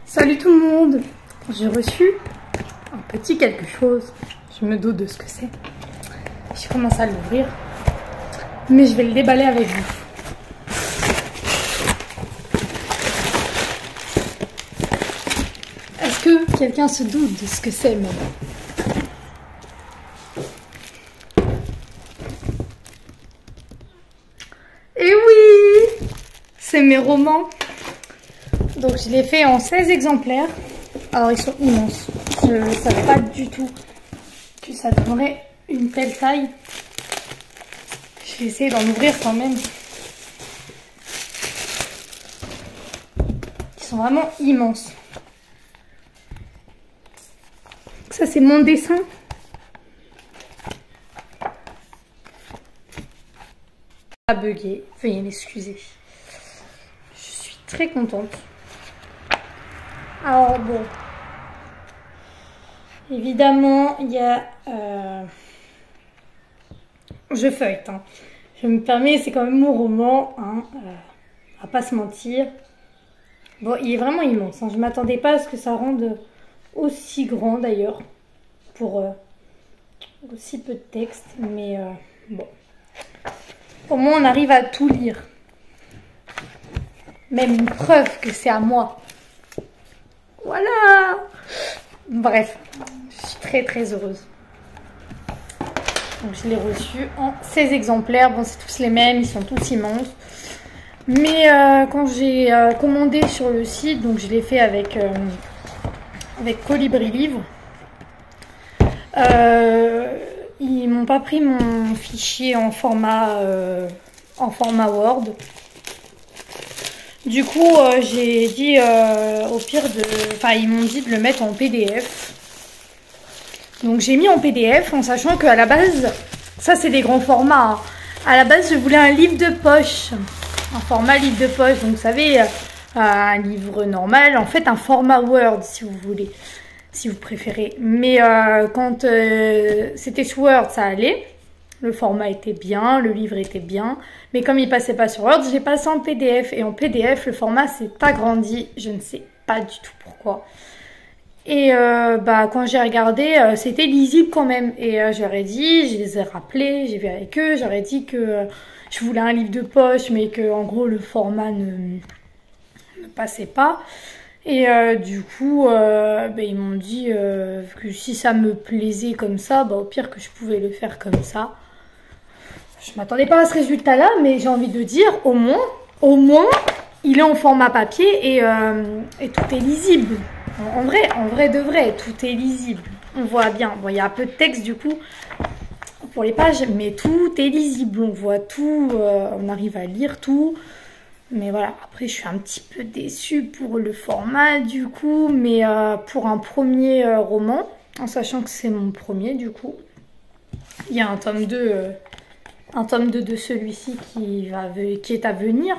Salut tout le monde! J'ai reçu un petit quelque chose. Je me doute de ce que c'est. Je commence à l'ouvrir. Mais je vais le déballer avec vous. Est-ce que quelqu'un se doute de ce que c'est même? Et oui! C'est mes romans. Donc je l'ai fait en 16 exemplaires. Alors ils sont immenses. Je ne savais pas du tout que ça donnerait une telle taille. Je vais essayer d'en ouvrir quand même. Ils sont vraiment immenses. Ça c'est mon dessin. A bugué, veuillez m'excuser. Je suis très contente. Alors bon, évidemment il y a, je feuillette, hein. Je me permets, c'est quand même mon roman, hein, à pas se mentir. Bon, il est vraiment immense, hein. Je m'attendais pas à ce que ça rende aussi grand d'ailleurs, pour aussi peu de texte, mais bon. Au moins on arrive à tout lire. Même une preuve que c'est à moi. Voilà. Bref, je suis très très heureuse. Donc je l'ai reçu en 16 exemplaires. Bon, c'est tous les mêmes, ils sont tous immenses. Mais quand j'ai commandé sur le site, donc je l'ai fait avec Colibri Livre. Ils m'ont pas pris mon fichier en format Word. Du coup, j'ai dit au pire enfin, ils m'ont dit de le mettre en PDF. Donc j'ai mis en PDF en sachant qu'à la base, ça c'est des grands formats, hein. À la base, je voulais un livre de poche. Un format livre de poche. Donc vous savez, un livre normal. En fait, un format Word si vous voulez. Si vous préférez. Mais quand c'était sous Word, ça allait. Le format était bien, le livre était bien. Mais comme il passait pas sur Word, j'ai passé en PDF. Et en PDF, le format s'est agrandi. Je ne sais pas du tout pourquoi. Et quand j'ai regardé, c'était lisible quand même. Et je leur ai dit, je les ai rappelés, j'ai vu avec eux. J'aurais dit que je voulais un livre de poche, mais que en gros, le format ne passait pas. Et du coup, ils m'ont dit que si ça me plaisait comme ça, au pire que je pouvais le faire comme ça. Je m'attendais pas à ce résultat-là, mais j'ai envie de dire, au moins, il est en format papier et tout est lisible. En vrai de vrai, tout est lisible. On voit bien. Bon, il y a un peu de texte du coup pour les pages, mais tout est lisible. On voit tout, on arrive à lire tout. Mais voilà, après je suis un petit peu déçue pour le format du coup, mais pour un premier roman, en sachant que c'est mon premier du coup, il y a un tome 2 de celui-ci qui est à venir,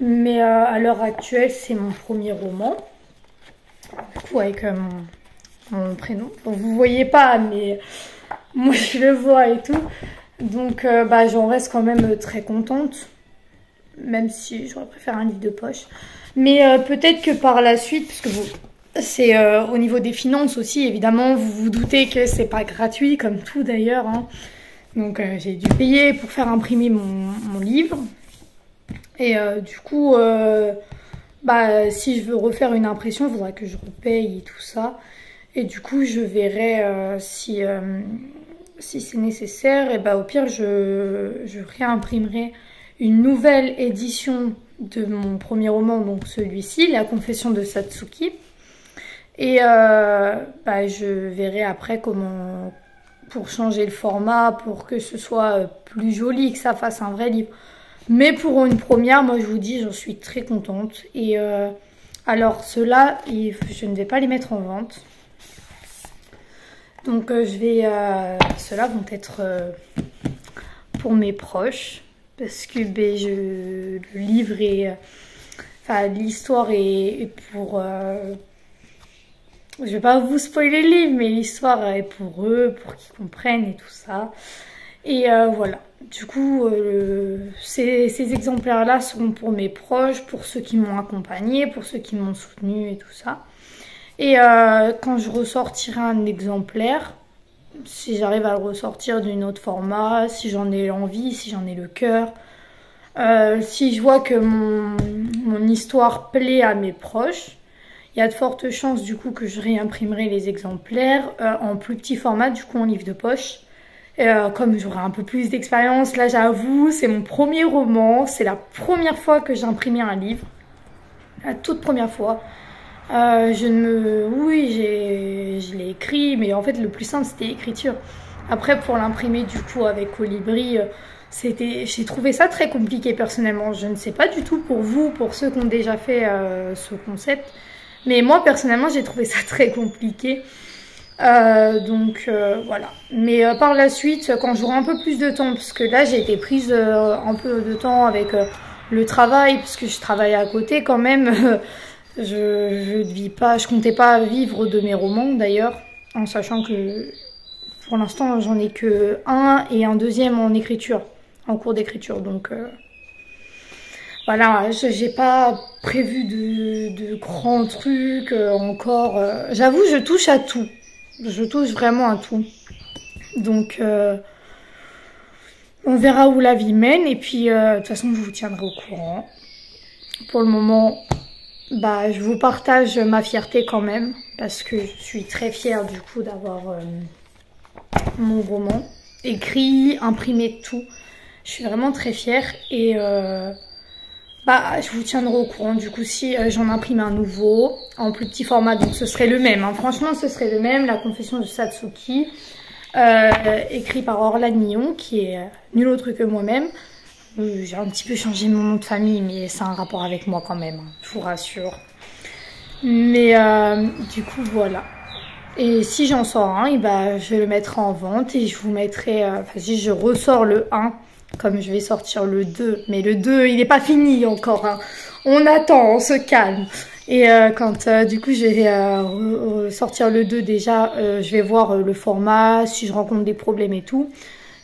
mais à l'heure actuelle c'est mon premier roman, du coup avec mon prénom. Bon, vous voyez pas, mais moi je le vois et tout, donc j'en reste quand même très contente. Même si j'aurais préféré un livre de poche. Mais peut-être que par la suite, parce que c'est au niveau des finances aussi, évidemment, vous vous doutez que c'est pas gratuit, comme tout d'ailleurs, hein. Donc j'ai dû payer pour faire imprimer mon livre. Et du coup, si je veux refaire une impression, il faudra que je repaye et tout ça. Et du coup, je verrai si c'est nécessaire. Et au pire, je réimprimerai une nouvelle édition de mon premier roman, donc celui-ci, La Confession de Satsuki. Et je verrai après comment, pour changer le format, pour que ce soit plus joli, que ça fasse un vrai livre. Mais pour une première, moi je vous dis, j'en suis très contente. Et alors ceux-là, je ne vais pas les mettre en vente. Donc ceux-là vont être pour mes proches. Parce que le livre est... Enfin, l'histoire est pour... je vais pas vous spoiler le livre, mais l'histoire est pour eux, pour qu'ils comprennent et tout ça. Et voilà. Du coup, ces exemplaires-là seront pour mes proches, pour ceux qui m'ont accompagné, pour ceux qui m'ont soutenu et tout ça. Et quand je ressortirai un exemplaire, si j'arrive à le ressortir d'un autre format, si j'en ai envie, si j'en ai le cœur, si je vois que mon histoire plaît à mes proches, il y a de fortes chances du coup que je réimprimerai les exemplaires en plus petit format, du coup en livre de poche. Comme j'aurai un peu plus d'expérience, là j'avoue, c'est mon premier roman, c'est la première fois que j'ai imprimé un livre, la toute première fois. Oui, je l'ai écrit, mais en fait le plus simple c'était l'écriture. Après pour l'imprimer du coup avec Colibri, j'ai trouvé ça très compliqué personnellement. Je ne sais pas du tout pour vous, pour ceux qui ont déjà fait ce concept, mais moi personnellement j'ai trouvé ça très compliqué. Voilà. Mais par la suite, quand j'aurai un peu plus de temps, parce que là j'ai été prise un peu de temps avec le travail, parce que je travaille à côté quand même. Je comptais pas vivre de mes romans d'ailleurs, en sachant que pour l'instant j'en ai que un et un deuxième en écriture, en cours d'écriture. Donc voilà, j'ai pas prévu de grands trucs encore. J'avoue, je touche à tout. Je touche vraiment à tout. Donc, on verra où la vie mène. Et puis, de toute façon, je vous tiendrai au courant. Pour le moment, je vous partage ma fierté quand même. Parce que je suis très fière du coup d'avoir mon roman écrit, imprimé, tout. Je suis vraiment très fière. Et je vous tiendrai au courant du coup si j'en imprime un nouveau en plus petit format, donc ce serait le même, hein. Franchement ce serait le même, La Confession de Satsuki, écrit par Orlan Millon, qui est nul autre que moi-même. J'ai un petit peu changé mon nom de famille, mais c'est un rapport avec moi quand même, hein, je vous rassure. Mais du coup voilà. Et si j'en sors un, je le mettrai en vente et je vous mettrai, si je ressors le 1, comme je vais sortir le 2, mais le 2 il n'est pas fini encore, hein. On attend, on se calme. Et quand du coup je vais sortir le 2 déjà, je vais voir le format, si je rencontre des problèmes et tout.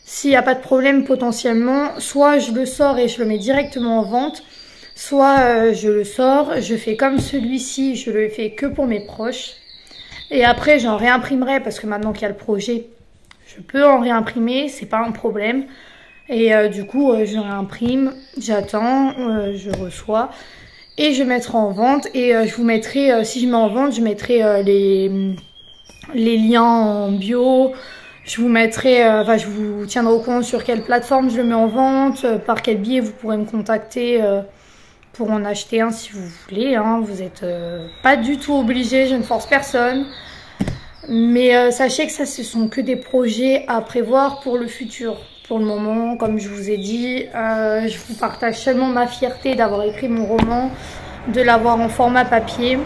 S'il n'y a pas de problème potentiellement, soit je le sors et je le mets directement en vente, soit je le sors, je fais comme celui-ci, je le fais que pour mes proches. Et après j'en réimprimerai parce que maintenant qu'il y a le projet, je peux en réimprimer, c'est pas un problème. Et du coup, je réimprime, j'attends, je reçois et je mettrai en vente. Et je vous mettrai, si je mets en vente, je mettrai les liens en bio. Je vous mettrai, je vous tiendrai au courant sur quelle plateforme je le mets en vente, par quel biais vous pourrez me contacter pour en acheter un si vous voulez, hein. Vous n'êtes pas du tout obligé, je ne force personne. Mais sachez que ça, ce sont que des projets à prévoir pour le futur. Pour le moment, comme je vous ai dit, je vous partage seulement ma fierté d'avoir écrit mon roman, de l'avoir en format papier,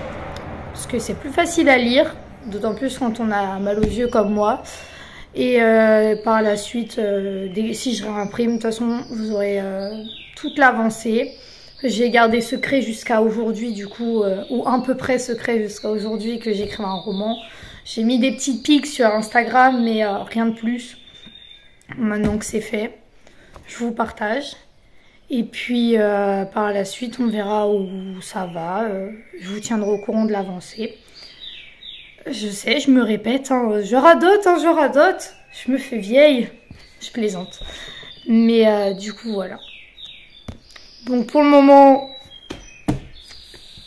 parce que c'est plus facile à lire, d'autant plus quand on a mal aux yeux comme moi. Et par la suite, si je réimprime, de toute façon, vous aurez toute l'avancée. J'ai gardé secret jusqu'à aujourd'hui, du coup, ou à peu près secret jusqu'à aujourd'hui que j'écris un roman. J'ai mis des petites pics sur Instagram, mais rien de plus. Maintenant que c'est fait, je vous partage. Et puis par la suite, on verra où ça va. Je vous tiendrai au courant de l'avancée. Je sais, je me répète, hein, je radote. Je me fais vieille. Je plaisante. Mais du coup, voilà. Donc pour le moment,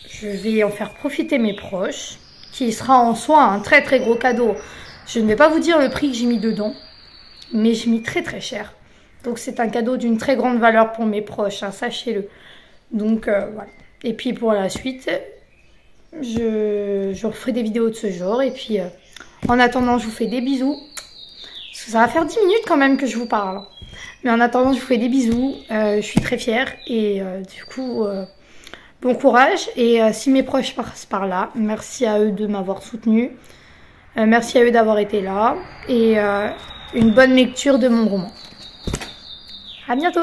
je vais en faire profiter mes proches, qui sera en soi un très très gros cadeau. Je ne vais pas vous dire le prix que j'ai mis dedans, mais j'ai mis très très cher. Donc c'est un cadeau d'une très grande valeur pour mes proches, hein, sachez-le. Donc voilà. Et puis pour la suite, je referai des vidéos de ce genre. Et puis en attendant, je vous fais des bisous. Parce que ça va faire 10 minutes quand même que je vous parle. Mais en attendant, je vous fais des bisous. Je suis très fière. Et du coup, bon courage. Et si mes proches passent par là, merci à eux de m'avoir soutenue. Merci à eux d'avoir été là. Et une bonne lecture de mon roman. À bientôt!